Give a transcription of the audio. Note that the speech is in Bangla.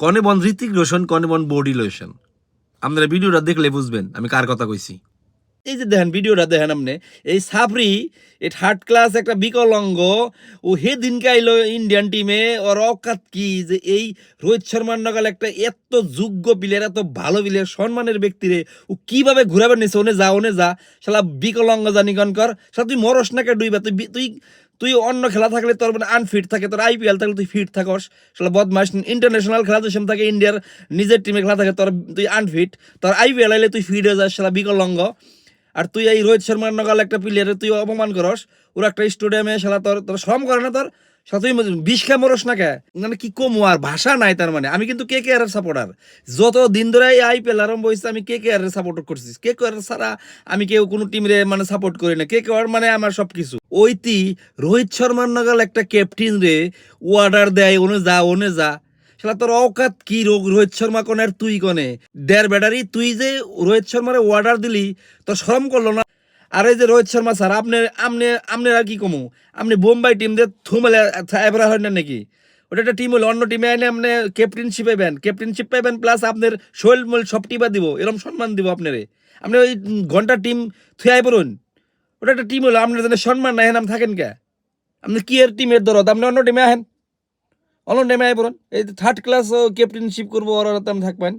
কনে বন ঋতিক রোশন, কনে বন বডি লোশন। আপনারা ভিডিওটা দেখলে বুঝবেন আমি কার কথা কইছি। এই যে দেখেন ভিডিওটা দেখেন আপনি, এই সাবরি এই থার্ড ক্লাস একটা বিকলাঙ্গ, ও হে দিনকে আইলো ইন্ডিয়ান টিমে, ওর অকাত কি যে এই রোহিত শর্মার নগাল একটা এত যোগ্য প্লেয়ার, এত ভালো প্লেয়ার, সম্মানের ব্যক্তিরে ও কিভাবে ঘুরাবে নিছে, ওনে যা শালা বিকলাঙ্গ জানি কর শালা তুই মরস না কে ডুইবা, তুই তুই অন্য খেলা থাকলে তোর মানে আনফিট থাকে, তোর আইপিএল থাকলে তুই ফিট থাকস, শালা বদমাস। ইন্টারন্যাশনাল খেলা যেসব থাকে ইন্ডিয়ার নিজের টিমে খেলা থাকে, তোর তুই আনফিট, তোর আইপিএল আইলে তুই ফিট হয়ে যাস শালা বিকলাঙ্গ। আর তুই এই রোহিত শর্মার নগাল একটা প্লেয়ারে তুই অপমান করস, ওর একটা স্টেডিয়ামে শালা তোর তোর শ্রম করে না তোর, শালা তুই বিষ খা মরস না কে, মানে কি কমু আর ভাষা নাই তার মানে। আমি কিন্তু কে কে আর সাপোর্টার, যত দিন ধরে এই আইপিএল আরম্ভ হয়েছে আমি কে কে আর সাপোর্ট করছি, কে কে আর ছাড়া আমি কেউ কোনো টিমরে মানে সাপোর্ট করি না, কে কে আর মানে আমার সবকিছু। ওইতি রোহিত শর্মার নগাল একটা ক্যাপ্টেন রে অর্ডার দেয় ওনে যা শালা তোর অকাত কি রোগ, রোহিত শর্মা কনে আর তুই কনে দেড় ব্যাটারি, তুই যে রোহিত শর্মারে অর্ডার দিলি তোর শরম করলো না? আর এই যে রোহিত শর্মা স্যার, আপনি আর কি কমু, আপনি বোম্বাই টিম দিয়ে থুমেলে এবার হয় না নাকি? ওটা একটা টিম হলো, অন্য টিমে আইলে আপনি ক্যাপ্টেনশিপ পাইবেন প্লাস আপনার শৈল মূল সব টিপা দিব, এরকম সম্মান দিব আপনারে। আপনি ওই ঘন্টা টিম থুয়াই পড়ুন, ওটা একটা টিম হলো, আপনার জন্য সম্মান নাই, নাম থাকেন কে? আপনি কি এর টিমের দরদ, আপনি অন্য টিমে আহেন, অন্য টিমে আই পড়ুন। এই থার্ড ক্লাস ক্যাপ্টেনশিপ করবো, ওরা আপনি থাকবেন।